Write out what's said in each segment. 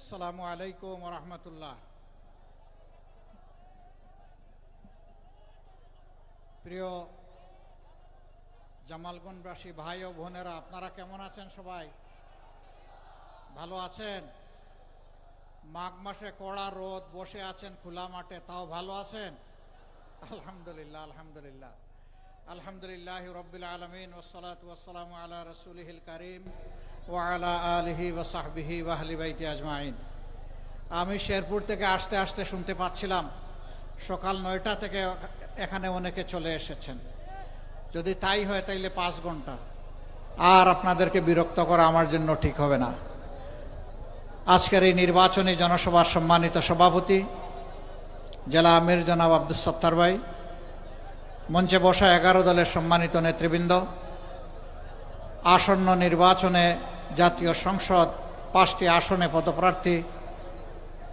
আসসালামু আলাইকুম ওয়া রাহমাতুল্লাহ। প্রিয় জামালগঞ্জবাসী ভাই ও বোনেরা, আপনারা কেমন আছেন? সবাই ভালো আছেন? মাঘ মাসে কড়া রোদ, বসে আছেন খোলা মাঠে, তাও ভালো আছেন? আলহামদুলিল্লাহ আলহামদুলিল্লাহ আলহামদুলিল্লাহি রাব্বিল আলামিন ওয়াসসালাতু ওয়াসসালামু আলা রাসূলিহিল কারীম ওয়া আলা আলিহি ওয়া সাহবিহি ওয়া আহলি বাইতি আজমাইন। আমি শেরপুর থেকে আসতে আসতে শুনতে পাচ্ছিলাম সকাল 9টা থেকে এখানে অনেকে চলে এসেছেন। যদি তাই হয় তাইলে 5 ঘন্টা, আর আপনাদেরকে বিরক্ত করা আমার জন্য ঠিক হবে না। আজকের এই নির্বাচনী জনসভার সম্মানিত সভাপতি জেলা আমির জনাব আব্দুল সত্তার ভাই, মঞ্চে বসা 11 দলের সম্মানিত নেতৃবৃন্দ, আসন্ন নির্বাচনে জাতীয় সংসদ 5টি আসনে পদপ্রার্থী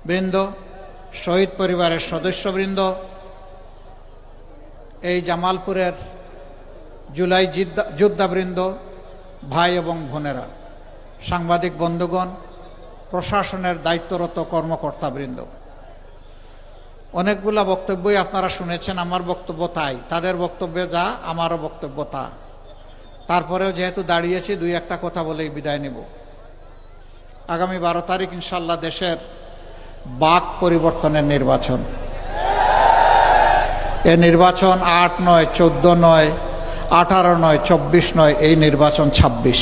বৃন্দ, শহীদ পরিবারের সদস্যবৃন্দ, এই জামালপুরের জুলাই যোদ্ধাবৃন্দ, ভাই এবং বোনেরা, সাংবাদিক বন্ধুগণ, প্রশাসনের দায়িত্বরত কর্মকর্তাবৃন্দ, অনেকগুলা বক্তব্যই আপনারা শুনেছেন। আমার বক্তব্য তাই, তাদের বক্তব্য যা, আমারও বক্তব্য তা। তারপরেও যেহেতু দাঁড়িয়েছি, 2-1টা কথা বলেই বিদায় নেব। আগামী 12 তারিখ ইনশাল্লাহ দেশের বাক পরিবর্তনের নির্বাচন। এ নির্বাচন 8 নয়, 14 নয়, 18 নয়, 24 নয়, এই নির্বাচন 26।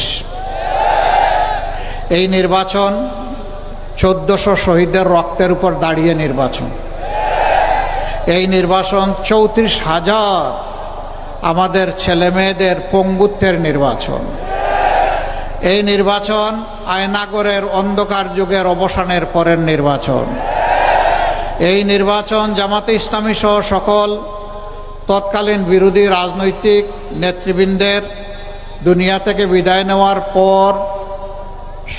এই নির্বাচন 1400 শহীদের রক্তের উপর দাঁড়িয়ে নির্বাচন। এই নির্বাচন 34,000 আমাদের ছেলেমেয়েদের পঙ্গুত্বের নির্বাচন। এই নির্বাচন আয়নাগরের অন্ধকার যুগের অবসানের পরের নির্বাচন। এই নির্বাচন জামাতে ইসলামী সহ সকল তৎকালীন বিরোধী রাজনৈতিক নেতৃবৃন্দের দুনিয়া থেকে বিদায় নেওয়ার পর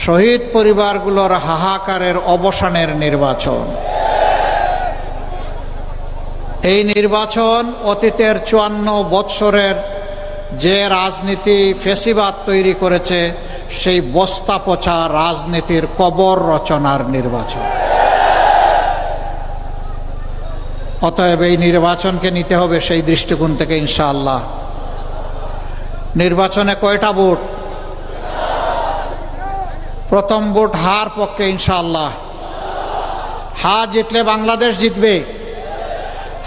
শহীদ পরিবারগুলোর হাহাকারের অবসানের নির্বাচন। এই নির্বাচন অতীতের 54 বৎসরের যে রাজনীতি ফেসিবাদ তৈরি করেছে, সেই বস্তা পচা রাজনীতির কবর রচনার নির্বাচন। অতএব এই নির্বাচনকে নিতে হবে সেই দৃষ্টিকোণ থেকে ইনশাআল্লাহ। নির্বাচনে কয়টা ভোট? প্রথম ভোট হার পক্ষে ইনশাআল্লাহ। হা জিতলে বাংলাদেশ জিতবে,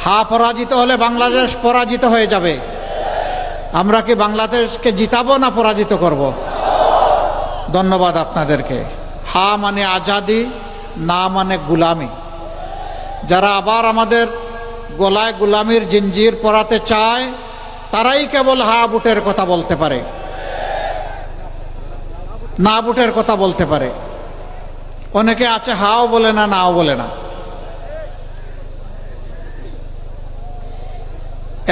হা পরাজিত হলে বাংলাদেশ পরাজিত হয়ে যাবে। আমরা কি বাংলাদেশকে জিতাবো না পরাজিত করব? ধন্যবাদ আপনাদেরকে। হা মানে আজাদি, না মানে গুলামি। যারা আবার আমাদের গলায় গুলামির জিঞ্জির পরাতে চায়, তারাই কেবল হা বুটের কথা বলতে পারে, না বুটের কথা বলতে পারে। অনেকে আছে হাও বলে না, নাও বলে না।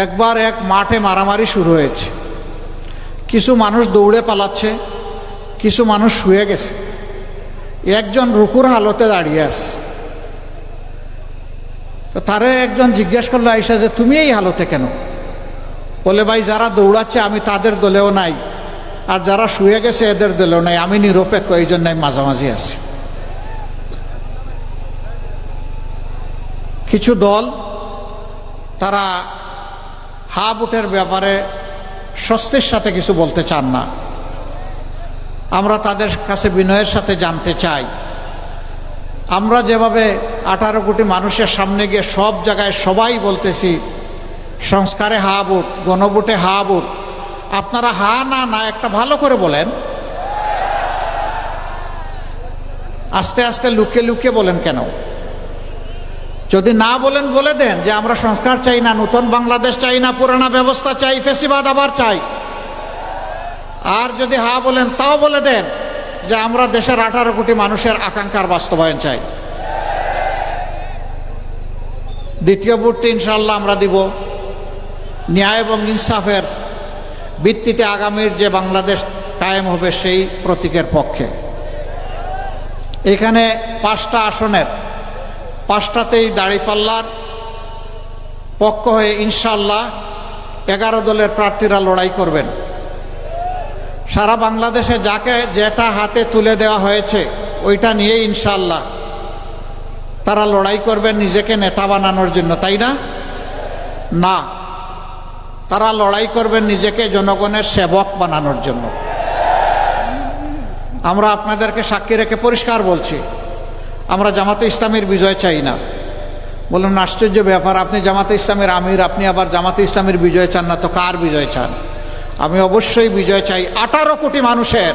একবার এক মাঠে মারামারি শুরু হয়েছে। কিছু মানুষ দৌড়ে পালাচ্ছে, কিছু মানুষ শুয়ে গেছে, একজন রুকুর হালতে দাঁড়িয়ে আছে। তো তারে একজন জিজ্ঞেস করলো আইসা যে তুমি এই হালতে কেন? বলে ভাই, যারা দৌড়াচ্ছে আমি তাদের দলেও নাই, আর যারা শুয়ে গেছে এদের দলেও নাই, আমি নিরপেক্ষ, এই জন্য আমি মাঝামাঝি আছি। কিছু দল তারা হা বুটের ব্যাপারে স্বস্তির সাথে কিছু বলতে চান না। আমরা তাদের কাছে বিনয়ের সাথে জানতে চাই, আমরা যেভাবে 18 কোটি মানুষের সামনে গিয়ে সব জায়গায় সবাই বলতেছি সংস্কারে হা বুট, গণভোটে হা বুট, আপনারা হা না না একটা ভালো করে বলেন। আস্তে আস্তে লুকিয়ে লুকিয়ে বলেন কেন? যদি না বলেন, বলে দেন যে আমরা সংস্কার চাই না, নতুন বাংলাদেশ চাই না, পুরানা ব্যবস্থা চাই, ফেসিবাদ আবার চাই। আর যদি হা বলেন, তাও বলে দেন যে আমরা দেশের 18 কোটি মানুষের আকাঙ্ক্ষার বাস্তবায়ন চাই। দ্বিতীয় ভোটটি ইনশাআল্লাহ আমরা দিব ন্যায় এবং ইনসাফের ভিত্তিতে আগামীর যে বাংলাদেশ কায়েম হবে সেই প্রতীকের পক্ষে। এখানে 5টা আসনের 5টাতেই দাঁড়িপাল্লার পক্ষ হয়ে ইনশাআল্লাহ 11 দলের প্রার্থীরা লড়াই করবেন। সারা বাংলাদেশে যাকে যেটা হাতে তুলে দেওয়া হয়েছে ওইটা নিয়ে ইনশাআল্লাহ তারা লড়াই করবেন নিজেকে নেতা বানানোর জন্য, তাই না? না, তারা লড়াই করবেন নিজেকে জনগণের সেবক বানানোর জন্য। আমরা আপনাদেরকে সাক্ষী রেখে পরিষ্কার বলছি, আমরা জামাতে ইসলামের বিজয় চাই না। বলুন, আশ্চর্য ব্যাপার, আপনি জামাতে ইসলামের আমির, আপনি আবার জামাতে ইসলামের বিজয় চান না, তো কার বিজয় চান? আমি অবশ্যই বিজয় চাই 18 কোটি মানুষের।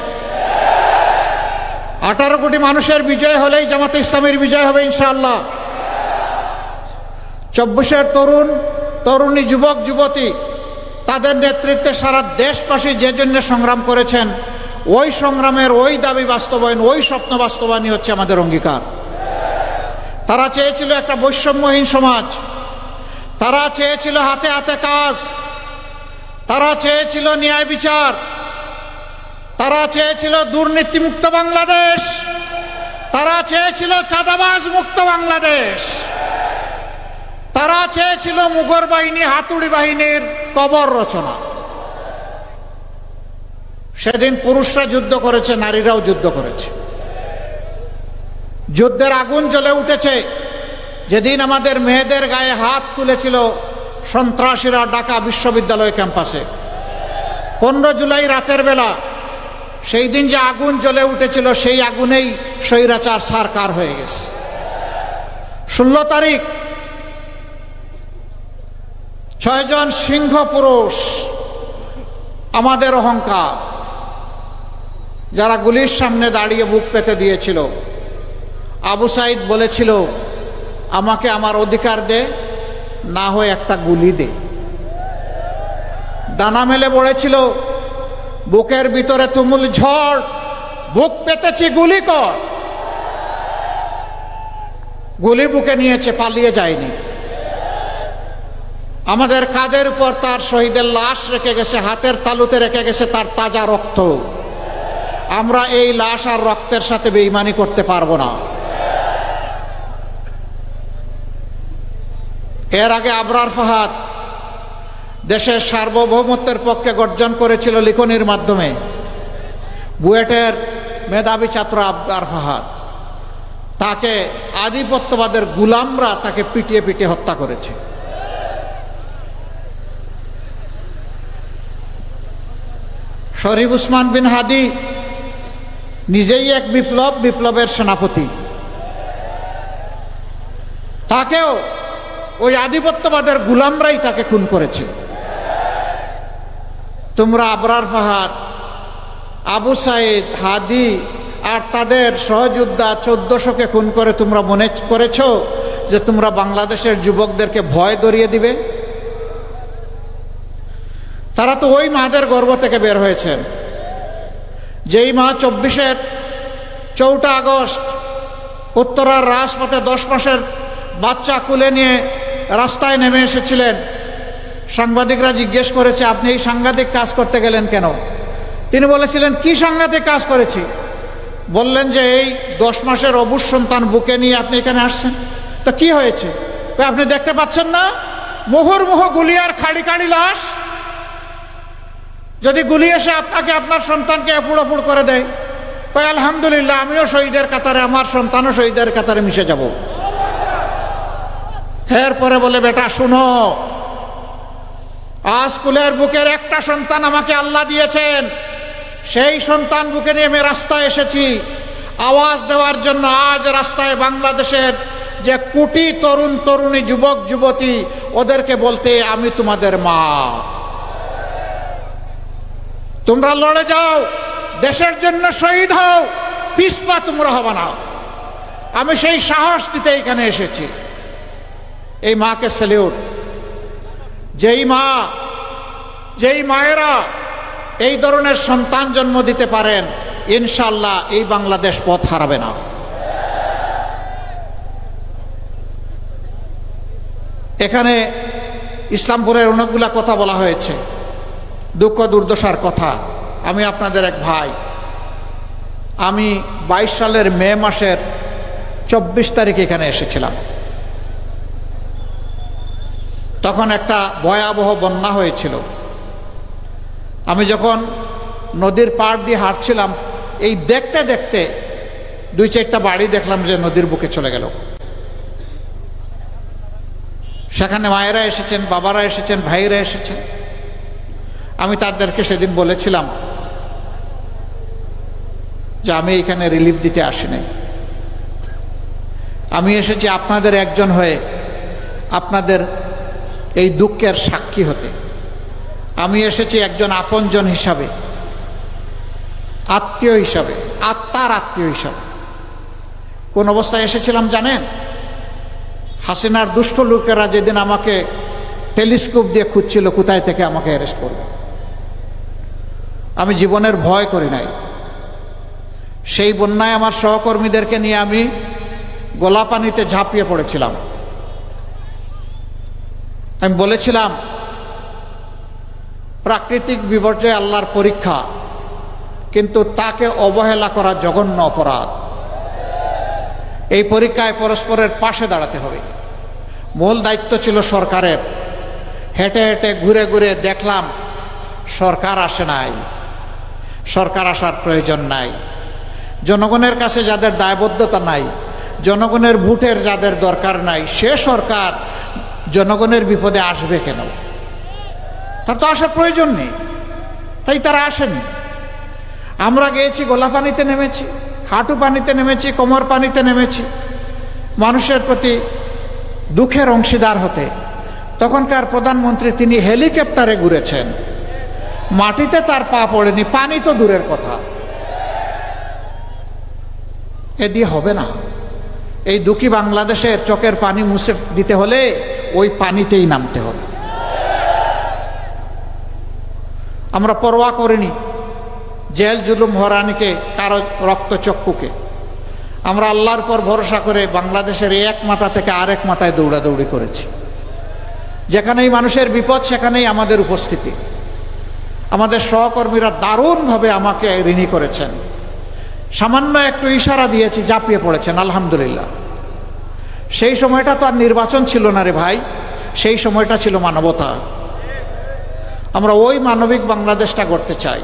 18 কোটি মানুষের বিজয় হলেই জামাতে ইসলামের বিজয় হবে ইনশাআল্লাহ। 24-এর তরুণ তরুণী, যুবক যুবতী, তাদের নেতৃত্বে সারা দেশবাসী যে জন্য সংগ্রাম করেছেন, ওই সংগ্রামের ওই দাবি বাস্তবায়ন, ওই স্বপ্ন বাস্তবায়নই হচ্ছে আমাদের অঙ্গীকার। তারা চেয়েছিল একটা বৈষম্যহীন সমাজ, তারা চেয়েছিল হাতে হাতে কাজ, তারা চেয়েছিল ন্যায় বিচার, তারা চেয়েছিল দুর্নীতিমুক্ত বাংলাদেশ, তারা চেয়েছিল চাঁদাবাজ মুক্ত বাংলাদেশ, তারা চেয়েছিল মুঘল বাহিনী, হাতুড়ি বাহিনীর কবর রচনা। সেদিন পুরুষরা যুদ্ধ করেছে, নারীরাও যুদ্ধ করেছে। যুদ্ধের আগুন জ্বলে উঠেছে যেদিন আমাদের মেয়েদের গায়ে হাত তুলেছিল সন্ত্রাসীরা ঢাকা বিশ্ববিদ্যালয় ক্যাম্পাসে। 15 জুলাই রাতের বেলা সেই দিন যে আগুন জ্বলে উঠেছিল, সেই আগুনেই স্বৈরাচার সরকার হয়ে গেছে। 16 তারিখ 6 জন সিংহ পুরুষ, আমাদের অহংকার, যারা গুলির সামনে দাঁড়িয়ে বুক পেতে দিয়েছিল। আবু সাইদ বলেছিল, আমাকে আমার অধিকার দে, না হয় একটা গুলি দে। ডানা মেলে পড়েছিল, বুকের ভিতরে তুমুল ঝড়, বুক পেতেছি, গুলি কর। গুলি বুকে নিয়েছে, পালিয়ে যায়নি। আমাদের কাঁধের উপর তার শহীদের লাশ রেখে গেছে, হাতের তালুতে রেখে গেছে তার তাজা রক্ত। আমরা এই লাশ আর রক্তের সাথে বেঈমানি করতে পারবো না। এর আগে আবরার ফাহাদ দেশের সার্বভৌমত্বের পক্ষে গর্জন করেছিল লিখনির মাধ্যমে। বুয়েটের মেধাবী ছাত্র আবরার ফাহাদ, তাকে আধিপত্যবাদের গুলামরা তাকে পিটিয়ে পিটিয়ে হত্যা করেছে। শরীফ উসমান বিন হাদি নিজেই এক বিপ্লব, বিপ্লবের সেনাপতি, তাকেও ওই আধিপত্যবাদের গুলামরাই তাকে খুন করেছে। তোমরা আবরার ফাহাদ, আবু সাইদ, হাদি আর তাদের সহযোদ্ধা 1400-কে খুন করে তোমরা মনে করেছ যে তোমরা বাংলাদেশের যুবকদেরকে ভয় ধরিয়ে দিবে? তারা তো ওই মাদের গর্ভ থেকে বের হয়েছেন, যেই মা 24-এর 4 আগস্ট উত্তরার রাজপথে 10 মাসের বাচ্চা কুলে নিয়ে রাস্তায় নেমে এসেছিলেন। সাংবাদিকরা জিজ্ঞেস করেছে, আপনি এই সাংঘাতিক কাজ করতে গেলেন কেন? তিনি বলেছিলেন, কি সাংঘাতিক কাজ করেছি? বললেন যে এই 10 মাসের অবুঝ সন্তান বুকে নিয়ে আপনি এখানে আসছেন, তো কি হয়েছে? আপনি দেখতে পাচ্ছেন না মুহুর্মুহ গুলি আর খাড়ি খাড়ি লাশ? যদি গুলি এসে আপনাকে, আপনার সন্তানকে এফুড় করে দেয়, আলহামদুলিল্লাহ, আমিও শহীদের কাতারে, আমার সন্তানও শহীদের কাতারে মিশে যাব। এরপরে বলে, বেটা শুনো, আজ কুলের বুকের একটা সন্তান আমাকে আল্লাহ দিয়েছেন, সেই সন্তান বুকে নিয়ে আমি রাস্তায় এসেছি আওয়াজ দেওয়ার জন্য। আজ রাস্তায় বাংলাদেশের যে কোটি তরুণ তরুণী, যুবক যুবতী, ওদেরকে বলতে, আমি তোমাদের মা, তোমরা লড়ে যাও, দেশের জন্য শহীদ হও, পিছপা তোমরা হবে না। আমি সেই সাহস দিতে এখানে এসেছি। এই মাকে স্যালিউট। যেই মায়েরা এই ধরনের সন্তান জন্ম দিতে পারেন, ইনশাআল্লাহ এই বাংলাদেশ পথ হারাবে না। এখানে ইসলামপুরের অনেকগুলা কথা বলা হয়েছে, দুঃখ দুর্দশার কথা। আমি আপনাদের এক ভাই, আমি 22 সালের মে মাসের 24 তারিখে এখানে এসেছিলাম। তখন একটা ভয়াবহ বন্যা হয়েছিল। আমি যখন নদীর পাড় দিয়ে হাঁটছিলাম, এই দেখতে দেখতে 2-4টা বাড়ি দেখলাম যে নদীর বুকে চলে গেল। সেখানে মায়েরা এসেছেন, বাবারা এসেছেন, ভাইরা এসেছেন। আমি তাদেরকে সেদিন বলেছিলাম যে আমি এখানে রিলিফ দিতে আসি নাই, আমি এসেছি আপনাদের একজন হয়ে, আপনাদের এই দুঃখের সাক্ষী হতে। আমি এসেছি একজন আপনজন হিসাবে, আত্মীয় হিসাবে, আত্মার আত্মীয় হিসাবে। কোন অবস্থায় এসেছিলাম জানেন? হাসিনার দুষ্ট লোকেরা যেদিন আমাকে টেলিস্কোপ দিয়ে খুঁজছিল কোথায় থেকে আমাকে অ্যারেস্ট করবে, আমি জীবনের ভয় করি নাই। সেই বন্যায় আমার সহকর্মীদেরকে নিয়ে আমি গোলাপানিতে ঝাঁপিয়ে পড়েছিলাম। আমি বলেছিলাম প্রাকৃতিক বিপর্যয় আল্লাহর পরীক্ষা, কিন্তু তাকে অবহেলা করা জঘন্য অপরাধ। এই পরীক্ষায় পরস্পরের পাশে দাঁড়াতে হবে। মূল দায়িত্ব ছিল সরকারের। হেঁটে হেঁটে ঘুরে ঘুরে দেখলাম সরকার আসে নাই, সরকার আসার প্রয়োজন নাই। জনগণের কাছে যাদের দায়বদ্ধতা নাই, জনগণের ভোটের যাদের দরকার নাই, সে সরকার জনগণের বিপদে আসবে কেন? তার তো আসার প্রয়োজন নেই, তাই তারা আসেনি। আমরা গিয়েছি, গোলাপানিতে নেমেছি, হাঁটু পানিতে নেমেছি, কোমর পানিতে নেমেছি, মানুষের প্রতি দুঃখের অংশীদার হতে। তখনকার প্রধানমন্ত্রী তিনি হেলিকপ্টারে ঘুরেছেন, মাটিতে তার পা পড়েনি, পানি তো দূরের কথা। এ দিয়ে হবে না। এই দুঃখী বাংলাদেশের চোখের পানি মুছে দিতে হলে ওই পানিতেই নামতে হবে। আমরা পরোয়া করিনি জেল জুলুম হরানিকে, কারো রক্তচক্ষুকে। আমরা আল্লাহর পর ভরসা করে বাংলাদেশের এক মাথা থেকে আরেক মাথায় দৌড়াদৌড়ি করেছি। যেখানেই মানুষের বিপদ সেখানেই আমাদের উপস্থিতি। আমাদের সহকর্মীরা দারুণভাবে আমাকে ঋণী করেছেন। সামান্য একটু ইশারা দিয়েছি, ঝাঁপিয়ে পড়েছেন, আলহামদুলিল্লাহ। সেই সময়টা তো আর নির্বাচন ছিল না রে ভাই, সেই সময়টা ছিল মানবতা। আমরা ওই মানবিক বাংলাদেশটা গড়তে চাই।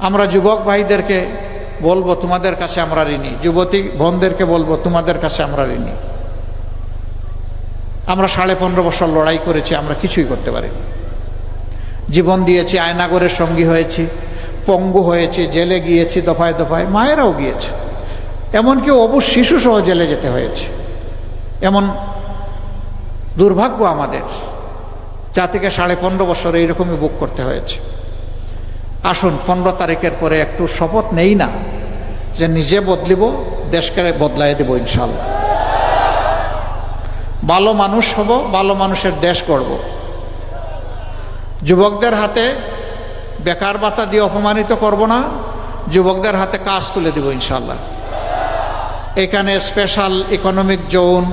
আমরা যুবক ভাইদেরকে বলবো তোমাদের কাছে আমরা ঋণী, যুবতী বোনদেরকে বলবো তোমাদের কাছে আমরা ঋণী। আমরা 15.5 বছর লড়াই করেছি, আমরা কিছুই করতে পারিনি। জীবন দিয়েছি, আয়নাগরের সঙ্গী হয়েছি, পঙ্গু হয়েছি, জেলে গিয়েছি দফায় দফায়, মায়েরাও গিয়েছে, এমনকি অবুজ শিশু সহ জেলে যেতে হয়েছে। এমন দুর্ভাগ্য আমাদের, যা থেকে 15.5 বছর এইরকমই বুক করতে হয়েছে। আসুন 15 তারিখের পরে একটু শপথ নেই না যে নিজে বদলিব, দেশকে বদলাই দেব ইনশাল্লাহ। ভালো মানুষ হব, ভালো মানুষের দেশ গড়ব। যুবকদের হাতে বেকার ভাতা দিয়ে অপমানিত করব না, যুবকদের হাতে কাজ তুলে দেব ইনশাল্লাহ। এখানে special economic zone,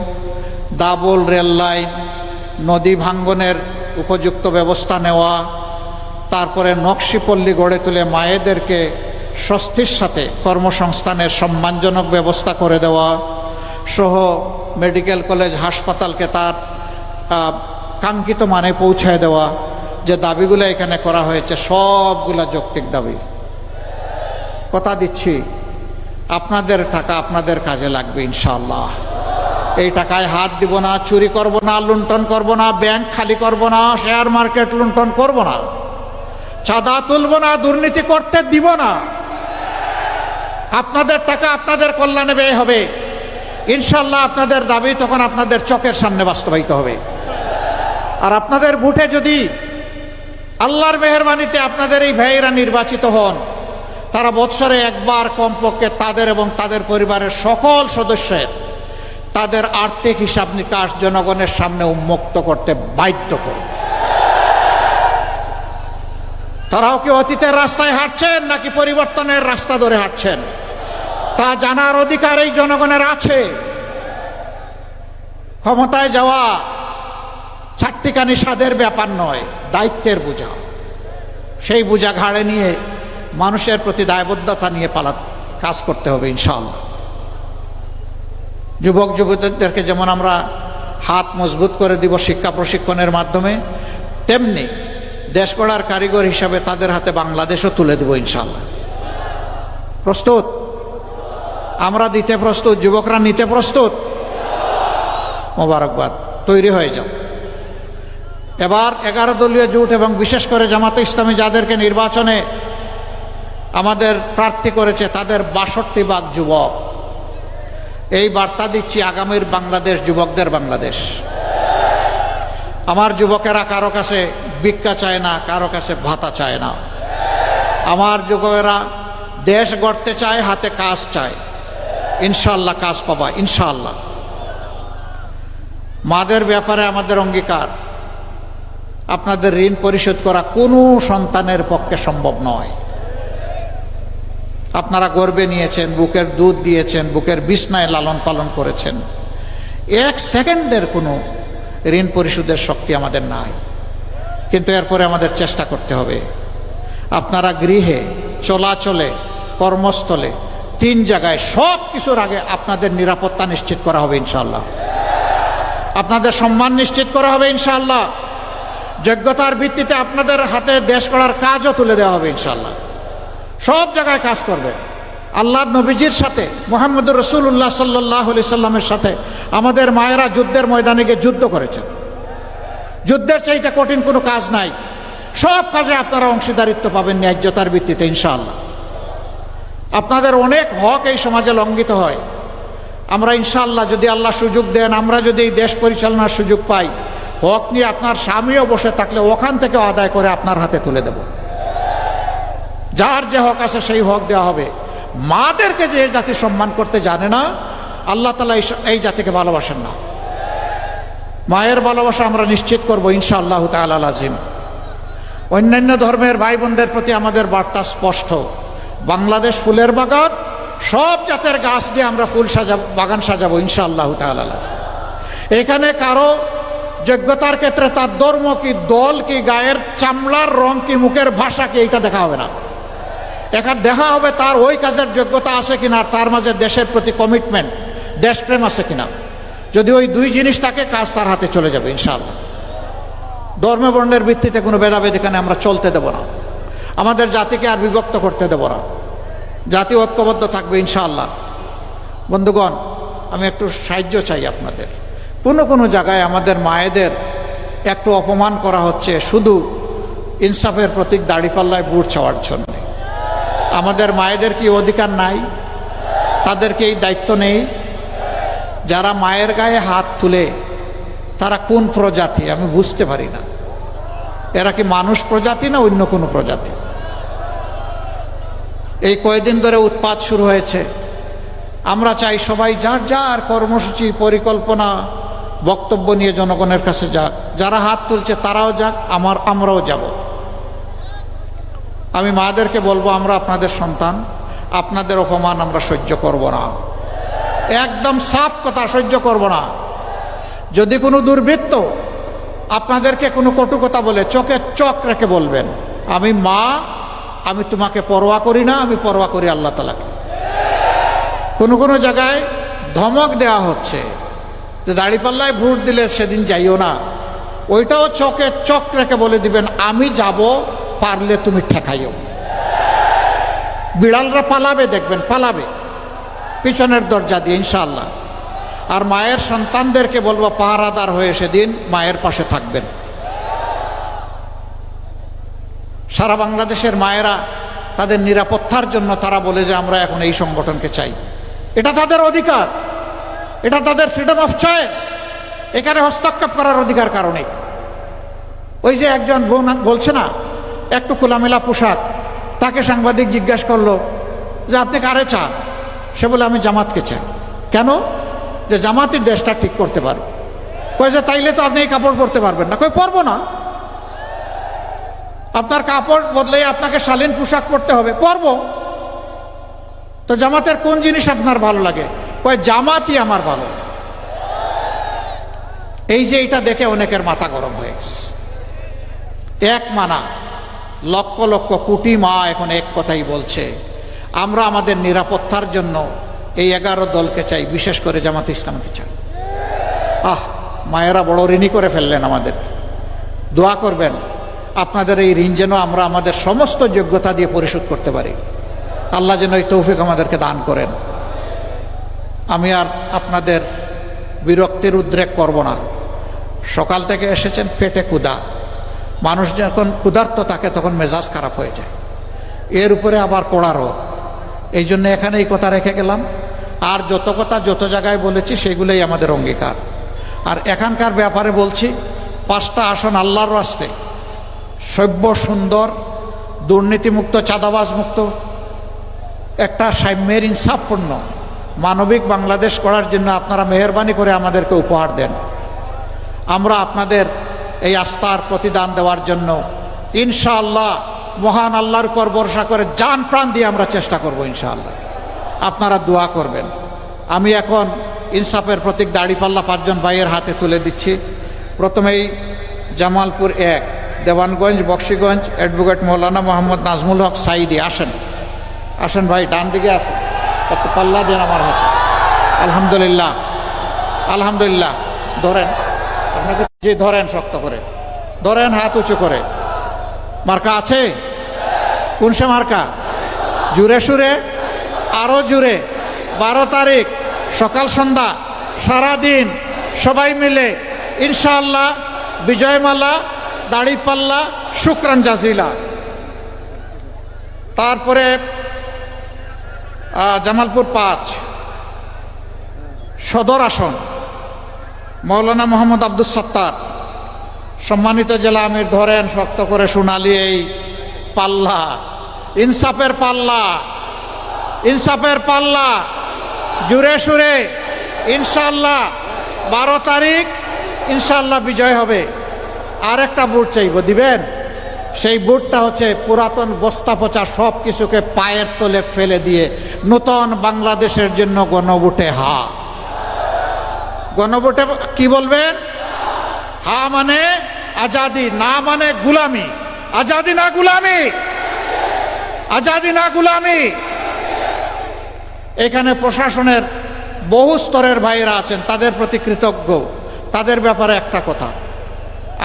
double rail line, নদী ভাঙ্গনের উপযুক্ত ব্যবস্থা নেওয়া, তারপরে নকশিপল্লী গড়ে তুলে মায়েদেরকে স্বস্তির সাথে কর্মসংস্থানের সম্মানজনক ব্যবস্থা করে দেওয়া সহ মেডিকেল কলেজ হাসপাতালকে তার কাঙ্ক্ষিত মানে পৌঁছায় দেওয়া। যে দাবিগুলো এখানে করা হয়েছে সবগুলা যৌক্তিক দাবি। কথা দিচ্ছি আপনাদের টাকা আপনাদের কাজে লাগবে ইনশাআল্লাহ। এই টাকায় হাত দিব না, চুরি করব না, লুণ্ঠন করব না, ব্যাংক খালি করব না, শেয়ার মার্কেট লুণ্ঠন করব না, চাঁদা তুলব না, দুর্নীতি করতে দিব না। আপনাদের টাকা আপনাদের কল্যাণে ব্যয় হবে ইনশাআল্লাহ। আপনাদের দাবি তখন আপনাদের চোখের সামনে বাস্তবায়িত হবে। আর আপনাদের ভোটে যদি আল্লাহর মেহেরবানিতে আপনাদের এই ভাইয়েরা নির্বাচিত হন, তারা বৎসরে একবার কমপক্ষে তাদের এবং তাদের পরিবারের সকল সদস্যের তাদের আর্থিক হিসাব নিকাশ জনগণের সামনে উন্মুক্ত করতে বাধ্য করবে। তারাও কি অতীতের রাস্তায় হাঁটছেন নাকি পরিবর্তনের রাস্তা ধরে হাঁটছেন, তা জানার অধিকার এই জনগণের আছে। ক্ষমতায় যাওয়া চারটিখানি স্বাদের ব্যাপার নয়, দায়িত্বের বোঝা। সেই বোঝা ঘাড়ে নিয়ে মানুষের প্রতি দায়বদ্ধতা নিয়ে কাজ করতে হবে ইনশাআল্লাহ। যুবক যুবতীদেরকে যেমন আমরা হাত মজবুত করে দিব শিক্ষা প্রশিক্ষণের মাধ্যমে, তেমনি দেশ গড়ার কারিগর হিসাবে তাদের হাতে বাংলাদেশও তুলে দেব ইনশাআল্লাহ। প্রস্তুত? আমরা দিতে প্রস্তুত, যুবকরা নিতে প্রস্তুত। মোবারকবাদ, তৈরি হয়ে যাও। এবার 11 দলীয় জোট এবং বিশেষ করে জামাতে ইসলামী যাদেরকে নির্বাচনে আমাদের প্রার্থী করেছে তাদের 62 ভাগ যুবক। এই বার্তা দিচ্ছি আগামীর বাংলাদেশ যুবকদের বাংলাদেশ। আমার যুবকেরা কারো কাছে ভিক্ষা চায় না, কারো কাছে ভাতা চায় না। আমার যুবকেরা দেশ গড়তে চায়, হাতে কাজ চায়। ইনশাআল্লাহ কাজ পাবা ইনশাআল্লাহ। মাদের ব্যাপারে আমাদের অঙ্গীকার, আপনাদের ঋণ পরিশোধ করা কোনো সন্তানের পক্ষে সম্ভব নয়। আপনারা গর্বে নিয়েছেন, বুকের দুধ দিয়েছেন, বুকের বিছনায় লালন পালন করেছেন। 1 সেকেন্ডের কোনো ঋণ পরিশোধের শক্তি আমাদের নাই, কিন্তু এরপরে আমাদের চেষ্টা করতে হবে। আপনারা গৃহে, চলাচলে, কর্মস্থলে, 3 জায়গায় সব কিছুর আগে আপনাদের নিরাপত্তা নিশ্চিত করা হবে ইনশাআল্লাহ। আপনাদের সম্মান নিশ্চিত করা হবে ইনশাআল্লাহ। যোগ্যতার ভিত্তিতে আপনাদের হাতে দেশ গড়ার কাজও তুলে দেওয়া হবে ইনশাআল্লাহ। সব জায়গায় কাজ করবেন। আল্লাহর নবীজির সাথে, মুহাম্মদুর রাসূলুল্লাহ সাল্লাল্লাহু আলাইহি সাল্লামের সাথে আমাদের মায়েরা যুদ্ধের ময়দানে গিয়ে যুদ্ধ করেছেন। যুদ্ধের চাইতে কঠিন কোনো কাজ নাই। সব কাজে আপনারা অংশীদারিত্ব পাবেন ন্যায্যতার ভিত্তিতে ইনশাআল্লাহ। আপনাদের অনেক হক এই সমাজে লঙ্ঘিত হয়। আমরা ইনশাআল্লাহ যদি আল্লাহ সুযোগ দেন, আমরা যদি এই দেশ পরিচালনার সুযোগ পাই, হক নিয়ে আপনার স্বামীও বসে থাকলে ওখান থেকে আদায় করে আপনার হাতে তুলে দেব। যার যে হক আছে সেই হক দেওয়া হবে। মাদেরকে যে জাতি সম্মান করতে জানে না, আল্লাহ তাআলা এই জাতিকে ভালোবাসেন না। মায়ের ভালোবাসা আমরা নিশ্চিত করব ইনশাআল্লাহ তাআলা লাজিম। অন্যান্য ধর্মের ভাই বোনদের প্রতি আমাদের বার্তা স্পষ্ট। বাংলাদেশ ফুলের বাগান, সব জাতের গাছ দিয়ে আমরা ফুল সাজাবো, বাগান সাজাবো ইনশাআল্লাহ তাআলা লাজিম। এখানে কারো যোগ্যতার ক্ষেত্রে তার ধর্ম কি, দল কি, গায়ের চামড়ার রং কি, মুখের ভাষা কি, এটা দেখা হবে না। এখানে দেখা হবে তার ওই কাজের যোগ্যতা আছে কিনা, আর তার মাঝে দেশের প্রতি কমিটমেন্ট, দেশপ্রেম আছে কিনা। যদি ওই 2 জিনিস থাকে, কাজ তার হাতে চলে যাবে ইনশাআল্লাহ। ধর্ম বর্ণের ভিত্তিতে কোনো ভেদাভেদ এখানে আমরা চলতে দেব না। আমাদের জাতিকে আর বিভক্ত করতে দেব না। জাতি ঐক্যবদ্ধ থাকবে ইনশাআল্লাহ। বন্ধুগণ, আমি একটু সাহায্য চাই আপনাদের। কোনো জায়গায় আমাদের মায়েদের একটু অপমান করা হচ্ছে শুধু ইনসাফের প্রতীক দাড়িপাল্লায় বুট চাওয়ার জন্য। আমাদের মায়েদের কি অধিকার নাই? তাদেরকে এই দায়িত্ব নেই? যারা মায়ের গায়ে হাত তুলে তারা কোন প্রজাতি আমি বুঝতে পারি না। এরা কি মানুষ প্রজাতি না অন্য কোনো প্রজাতি? এই কয়েকদিন ধরে উৎপাত শুরু হয়েছে। আমরা চাই সবাই যার যার কর্মসূচি, পরিকল্পনা, বক্তব্য নিয়ে জনগণের কাছে যাক। যারা হাত তুলছে তারাও যাক, আমরাও যাব। আমি মাদেরকে বলবো, আমরা আপনাদের সন্তান, আপনাদের অপমান আমরা সহ্য করব না। একদম সাফ কথা, সহ্য করব না। যদি কোনো দুর্বৃত্ত আপনাদেরকে কোনো কটু কথা বলে, চোখে চোখ রেখে বলবেন, আমি মা, আমি তোমাকে পরোয়া করি না, আমি পরোয়া করি আল্লাহ তাআলাকে। কোনো জায়গায় ধমক দেওয়া হচ্ছে যে দাড়িপাল্লায় ভোট দিলে সেদিন যাইও না, ওইটাও চোখে চোখ রেখে বলে দিবেন, আমি যাব, পারলে তুমি ঠেকাইও। বিড়ালরা পালাবে, দেখবেন পালাবে পিছনের দরজা দিয়ে ইনশাআল্লাহ। আর মায়ের সন্তানদেরকে বলবো, পাহারাদার হয়ে সেদিন মায়ের পাশে থাকবেন। সারা বাংলাদেশের মায়েরা তাদের নিরাপত্তার জন্য তারা বলে যে আমরা এখন এই সংগঠনকে চাই। এটা তাদের অধিকার, এটা তাদের ফ্রিডম অফ চয়েস। এখানে হস্তক্ষেপ করার অধিকার কারণে। ওই যে একজন বোন বলছে না, একটু খোলামেলা পোশাক, তাকে সাংবাদিক জিজ্ঞাসা করলো যে আপনি কারে চান? সে বলে আমি জামাতকে চাই। কেন? যে জামাতই দেশটা ঠিক করতে পারবে। কই যে তাইলে তো আপনি এই কাপড় পরতে পারবেন না। কই পরবো না, আপনার কাপড় বদলে আপনাকে শালীন পোশাক পরতে হবে, পরবো। তো জামাতের কোন জিনিস আপনার ভালো লাগে? কয় জামাতই আমার ভালো লাগে। এই যে এটা দেখে অনেকের মাথা গরম হয়ে গেছে। এক মানা লক্ষ লক্ষ কোটি মা এখন এক কথাই বলছে, আমরা আমাদের নিরাপত্তার জন্য এই 11 দলকে চাই, বিশেষ করে জামাত ইসলামকে চাই। মায়েরা বড় ঋণী করে ফেললেন আমাদের। দোয়া করবেন আপনাদের এই ঋণ যেন আমরা আমাদের সমস্ত যোগ্যতা দিয়ে পরিশোধ করতে পারি। আল্লাহ যেন এই তৌফিক আমাদেরকে দান করেন। আমি আর আপনাদের বিরক্তির উদ্রেক করব না। সকাল থেকে এসেছেন, পেটে ক্ষুধা, মানুষ যখন ক্ষুধার্ত থাকে তখন মেজাজ খারাপ হয়ে যায়, এর উপরে আবার কড়া রোদ। এই জন্য এখানে এই কথা রেখে গেলাম। আর যত কথা যত জায়গায় বলেছি সেগুলোই আমাদের অঙ্গীকার। আর এখানকার ব্যাপারে বলছি, 5টা আসন আল্লাহর রাস্তে, সভ্য, সুন্দর, দুর্নীতিমুক্ত, চাঁদাবাজ মুক্ত, একটা সাম্যের ইনসাফপূর্ণ মানবিক বাংলাদেশ করার জন্য আপনারা মেহরবানি করে আমাদেরকে উপহার দেন। আমরা আপনাদের এই আস্থার প্রতিদান দেওয়ার জন্য ইনশাআল্লাহ মহান আল্লাহর উপর ভরসা করে জান প্রাণ দিয়ে আমরা চেষ্টা করব ইনশাআল্লাহ। আপনারা দোয়া করবেন। আমি এখন ইনসাফের প্রতীক দাড়িপাল্লা 5 জন ভাইয়ের হাতে তুলে দিচ্ছি। প্রথমেই জামালপুর 1, দেওয়ানগঞ্জ, বক্সিগঞ্জ, অ্যাডভোকেট মৌলানা মোহাম্মদ নাজমুল হক সাইদি। আসেন আসেন ভাই, ডান দিকে আসেন, একটু পাল্লা দেন আমার হাতে। আলহামদুলিল্লাহ, আলহামদুলিল্লাহ। ধরেন, আপনাকে যে ধরেন, শক্ত করে ধরেন, হাত উঁচু করে। মার্কা আছে? কোন সে মার্কা? জুড়ে সুরে, আরো জুড়ে। 12 তারিখ সকাল সন্ধ্যা সারাদিন সবাই মিলে ইনশাআল্লাহ বিজয়মালা, দাড়িপাল্লা, শুকরান জাজিলা। তারপরে জামালপুর 5 সদর আসন, মৌলানা মোহাম্মদ আব্দুল সত্তার। সম্মানিত জেলা আমির, ধরেন শক্ত করে, সোনালি এই পাল্লা, ইনসাফের পাল্লা, ইনসাফের পাল্লা, জুড়ে সুরে ইনশাআল্লাহ 12 তারিখ ইনশাআল্লাহ বিজয় হবে। আর একটা বুট চাইব, দিবেন? সেই বুটটা হচ্ছে পুরাতন বস্তা পচা সব কিছুকে পায়ের তলে ফেলে দিয়ে নূতন বাংলাদেশের জন্য গণভোটে হা। গণভোটে কি বলবেন? হা মানে আজাদি, না মানে গুলামি। আজাদি না গুলামি, আজাদি না গুলামি। এখানে প্রশাসনের বহু স্তরের ভাইয়েরা আছেন, তাদের প্রতি কৃতজ্ঞ। তাদের ব্যাপারে একটা কথা,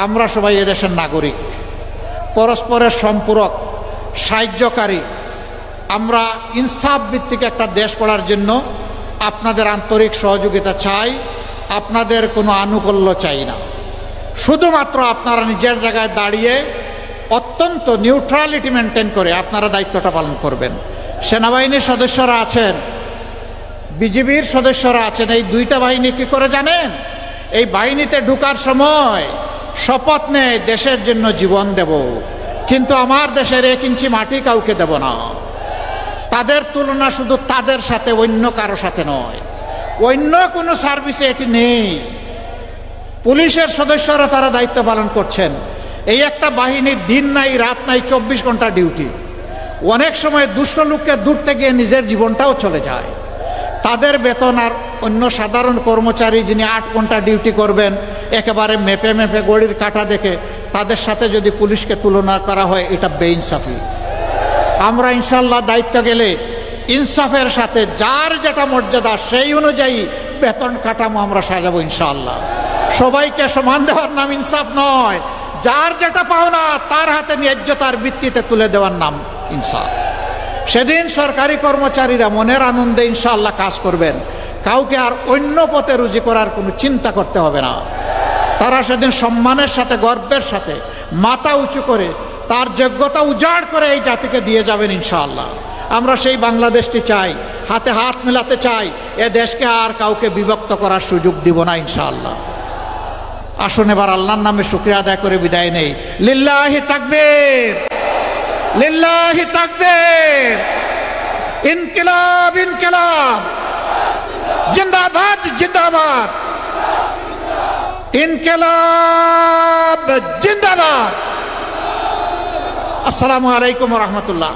আমরা সবাই এদেশের নাগরিক, পরস্পরের সম্পূরক, সাহায্যকারী। আমরা ইনসাফ ভিত্তিক একটা দেশ করার জন্য আপনাদের আন্তরিক সহযোগিতা চাই, আপনাদের কোনো আনুকূল্য চাই না। শুধুমাত্র আপনারা নিজের জায়গায় দাঁড়িয়ে অত্যন্ত নিউট্রালিটি মেনটেন করে আপনারা দায়িত্বটা পালন করবেন। সেনাবাহিনীর সদস্যরা আছেন, বিজিবির সদস্যরা আছেন। এই 2টা বাহিনী কি করে জানেন? এই বাহিনীতে ঢোকার সময় শপথ নেয় দেশের জন্য জীবন দেব, কিন্তু আমার দেশের 1 ইঞ্চি মাটি কাউকে দেব না। তাদের তুলনা শুধু তাদের সাথে, অন্য কারো সাথে নয়। অন্য কোনো সার্ভিসে এটি নেই। পুলিশের সদস্যরা তারা দায়িত্ব পালন করছেন। এই একটা বাহিনীর দিন নাই রাত নাই, 24 ঘন্টা ডিউটি। অনেক সময় দুষ্ট লোককে দূরতে গিয়ে নিজের জীবনটাও চলে যায়। তাদের বেতন আর অন্য সাধারণ কর্মচারী যিনি 8 ঘন্টা ডিউটি করবেন একেবারে মেপে মেপে গড়ির কাঁটা দেখে, তাদের সাথে যদি পুলিশকে তুলনা করা হয় এটা বেইনসাফি। আমরা ইনশাল্লাহ দায়িত্ব গেলে ইনসাফের সাথে যার যেটা মর্যাদা সেই অনুযায়ী বেতন কাঠামো আমরা সাজাবো ইনশাআল্লাহ। সবাইকে সমান দেওয়ার নাম ইনসাফ নয়, যার যেটা পাওনা তার হাতে ন্যায্যতার ভিত্তিতে তুলে দেওয়ার নাম ইনসাফ। সেদিন সরকারি কর্মচারীরা মনের আনন্দে ইনশাআল্লাহ কাজ করবেন, কাউকে আর অন্য পথে রুজি করার কোনো চিন্তা করতে হবে না। তারা সেদিন সম্মানের সাথে, গর্বের সাথে মাথা উঁচু করে তার যোগ্যতা উজাড় করে এই জাতিকে দিয়ে যাবেন ইনশাআল্লাহ। আমরা সেই বাংলাদেশটি চাই, হাতে হাত মেলাতে চাই। এ দেশকে আর কাউকে বিভক্ত করার সুযোগ দিব না ইনশাআল্লাহ। আসুন এবার আল্লাহর নামে শুকরিয়া আদায় করে বিদায় নেই। লিল্লাহি তাকবীর, লিল্লাহি তাকবীর, ইনকিলাব ইনকিলাব, জিন্দাবাদ জিন্দাবাদ, ইনকিলাব জিন্দাবাদ। আসসালামু আলাইকুম ওয়া রাহমাতুল্লাহ।